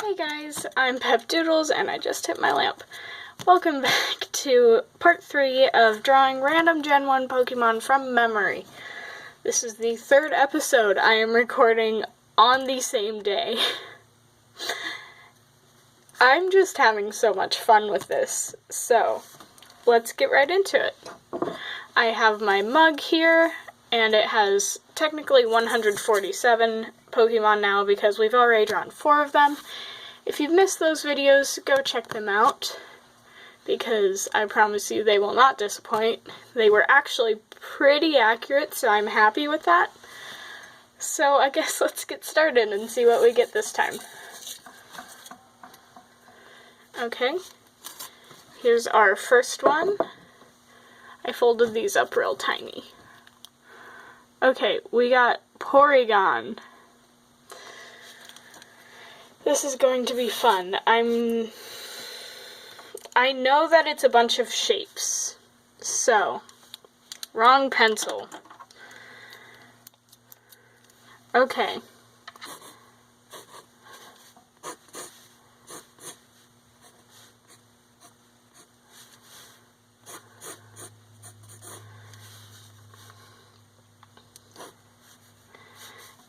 Hey guys, I'm Pep Doodles and I just hit my lamp. Welcome back to part 3 of drawing random Gen 1 Pokemon from memory. This is the third episode I am recording on the same day. I'm just having so much fun with this, so let's get right into it. I have my mug here, and it has technically 147 Pokemon now because we've already drawn 4 of them. If you've missed those videos, go check them out, because I promise you they will not disappoint. They were actually pretty accurate, so I'm happy with that. So I guess let's get started and see what we get this time. Okay, here's our first one. I folded these up real tiny. Okay, we got Porygon. This is going to be fun. I know that it's a bunch of shapes. So, wrong pencil. Okay.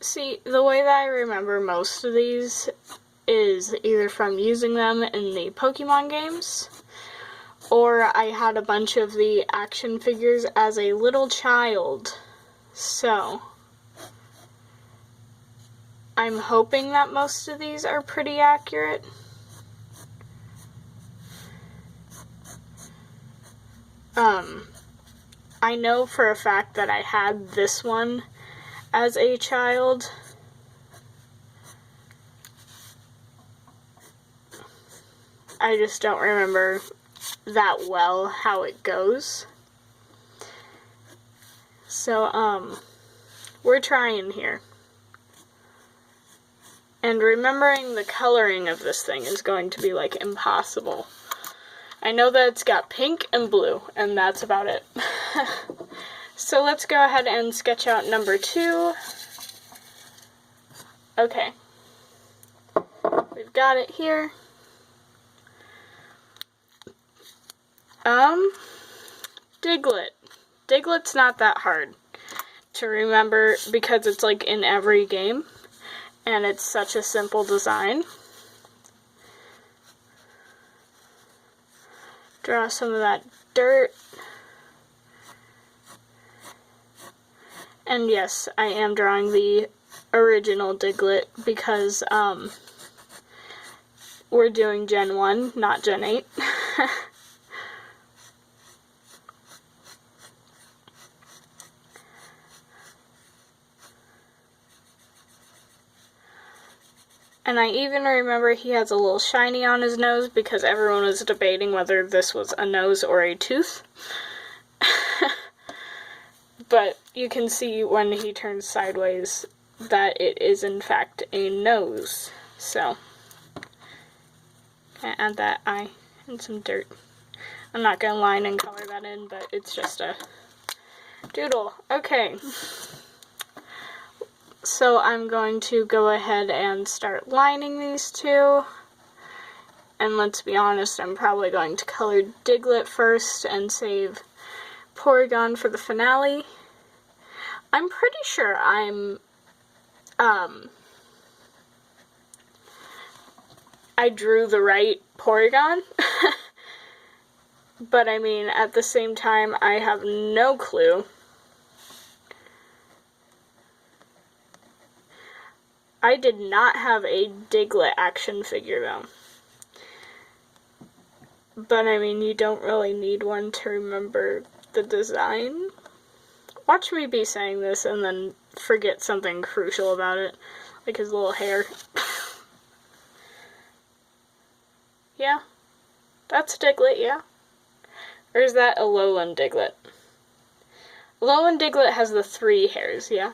See, the way that I remember most of these is either from using them in the Pokemon games, or I had a bunch of the action figures as a little child. So, I'm hoping that most of these are pretty accurate. I know for a fact that I had this one as a child. I just don't remember that well how it goes. So, we're trying here. And remembering the coloring of this thing is going to be, like, impossible. I know that it's got pink and blue, and that's about it. So let's go ahead and sketch out number 2. Okay. We've got it here. Diglett. Diglett's not that hard to remember because it's like in every game, and it's such a simple design. Draw some of that dirt. And yes, I am drawing the original Diglett because, we're doing Gen 1, not Gen 8. And I even remember he has a little shiny on his nose because everyone was debating whether this was a nose or a tooth. But you can see when he turns sideways that it is in fact a nose. So, I add that eye and some dirt. I'm not going to line and color that in, but it's just a doodle. Okay. So I'm going to go ahead and start lining these two. And let's be honest, I'm probably going to color Diglett first and save Porygon for the finale. I'm pretty sure I drew the right Porygon. But I mean, at the same time, I have no clue. I did not have a Diglett action figure, though. But, I mean, you don't really need one to remember the design. Watch me be saying this and then forget something crucial about it, like his little hair. Yeah, that's Diglett, yeah? Or is that Alolan Diglett? Alolan Diglett has the 3 hairs, yeah?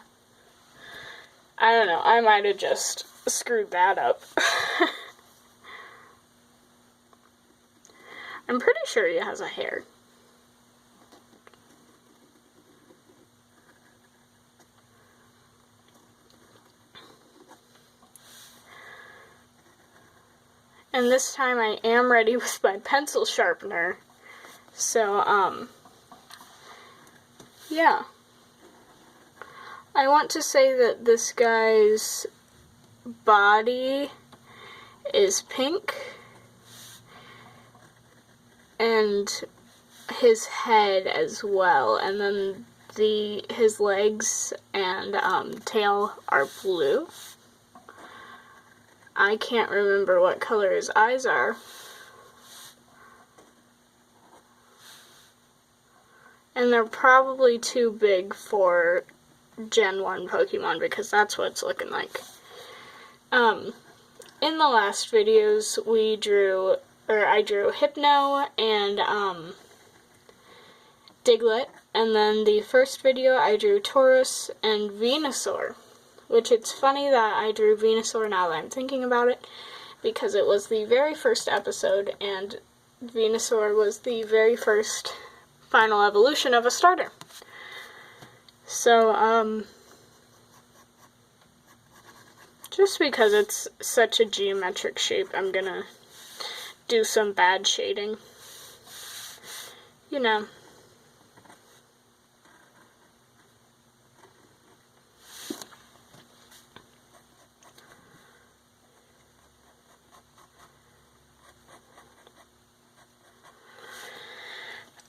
I don't know, I might have just screwed that up. I'm pretty sure he has a hair. And this time I am ready with my pencil sharpener. So, yeah. I want to say that this guy's body is pink, and his head as well, and then his legs and tail are blue. I can't remember what color his eyes are. And they're probably too big for Gen 1 Pokemon because that's what it's looking like. In the last videos I drew Hypno and Diglett, and then the first video I drew Tauros and Venusaur, which it's funny that I drew Venusaur now that I'm thinking about it, because it was the very first episode and Venusaur was the very first final evolution of a starter. So, just because it's such a geometric shape, I'm gonna do some bad shading. You know.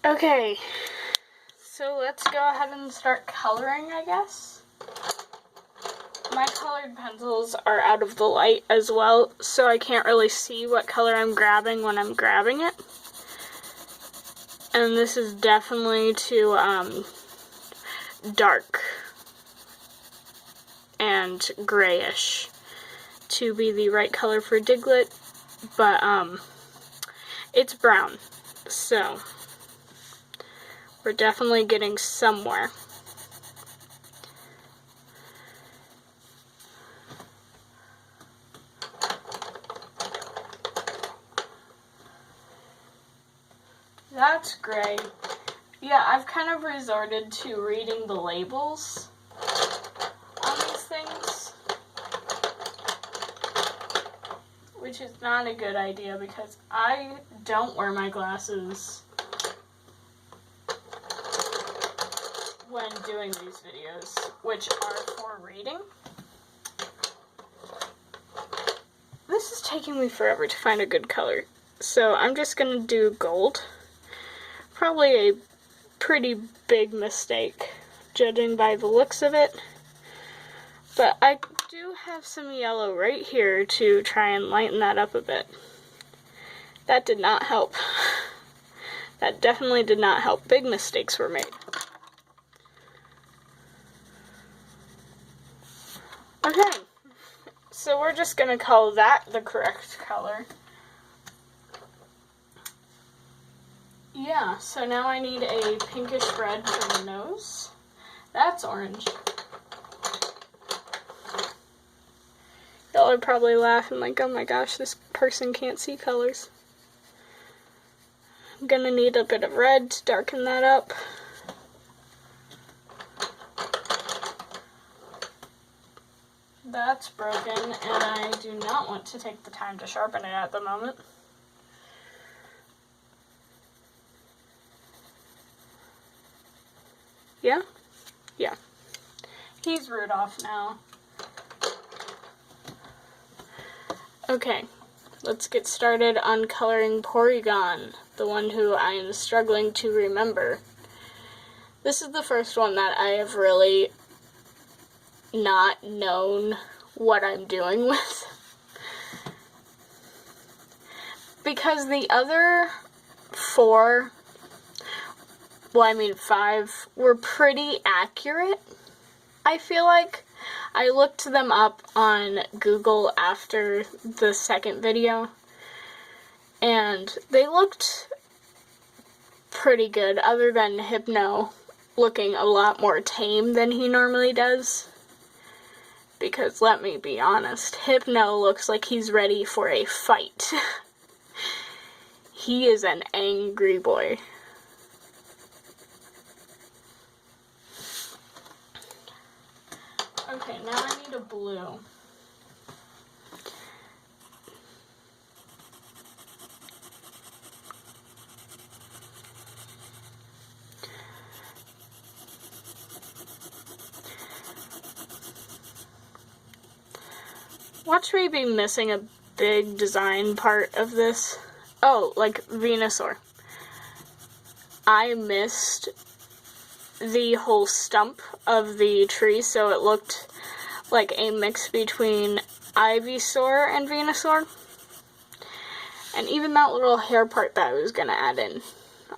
Okay, so let's go ahead and start coloring, I guess. My colored pencils are out of the light as well, so I can't really see what color I'm grabbing when I'm grabbing it. And this is definitely too dark and grayish to be the right color for Diglett, but it's brown, so we're definitely getting somewhere. That's great. Yeah, I've kind of resorted to reading the labels on these things, which is not a good idea because I don't wear my glasses when doing these videos, which are for reading. This is taking me forever to find a good color, so I'm just gonna do gold. Probably a pretty big mistake, judging by the looks of it, but I do have some yellow right here to try and lighten that up a bit. That did not help. That definitely did not help. Big mistakes were made. Okay, so we're just gonna call that the correct color. Yeah, so now I need a pinkish red for the nose. That's orange. Y'all are probably laughing like, oh my gosh, this person can't see colors. I'm gonna need a bit of red to darken that up. That's broken, and I do not want to take the time to sharpen it at the moment. Yeah? Yeah. He's Rudolph now. Okay, let's get started on coloring Porygon, the one who I am struggling to remember. This is the first one that I have really not known what I'm doing with. Because the other 5 were pretty accurate, I feel like. I looked them up on Google after the second video, and they looked pretty good, other than Hypno looking a lot more tame than he normally does. Because let me be honest, Hypno looks like he's ready for a fight. He is an angry boy. Okay, now I need a blue. Watch me be missing a big design part of this. Oh, like Venusaur. I missed the whole stump of the tree, so it looked like a mix between Ivysaur and Venusaur. And even that little hair part that I was gonna add in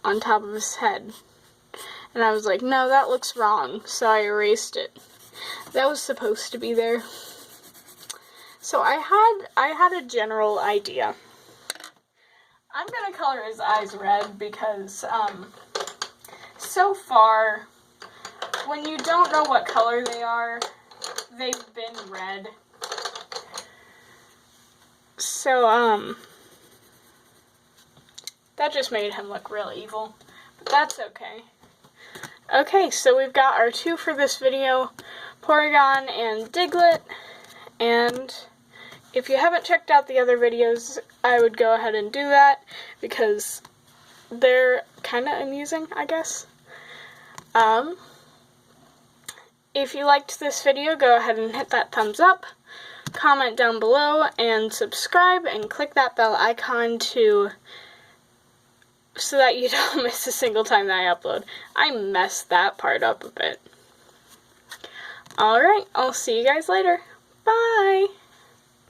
on top of his head. And I was like, no, that looks wrong, so I erased it. That was supposed to be there. So I had a general idea. I'm gonna color his eyes red because so far, when you don't know what color they are, they've been red. So that just made him look real evil, but that's okay. Okay, so we've got our two for this video, Porygon and Diglett, and if you haven't checked out the other videos, I would go ahead and do that, because they're kind of amusing, I guess. If you liked this video, go ahead and hit that thumbs up, comment down below, and subscribe, and click that bell icon so that you don't miss a single time that I upload. I messed that part up a bit. Alright, I'll see you guys later. Bye!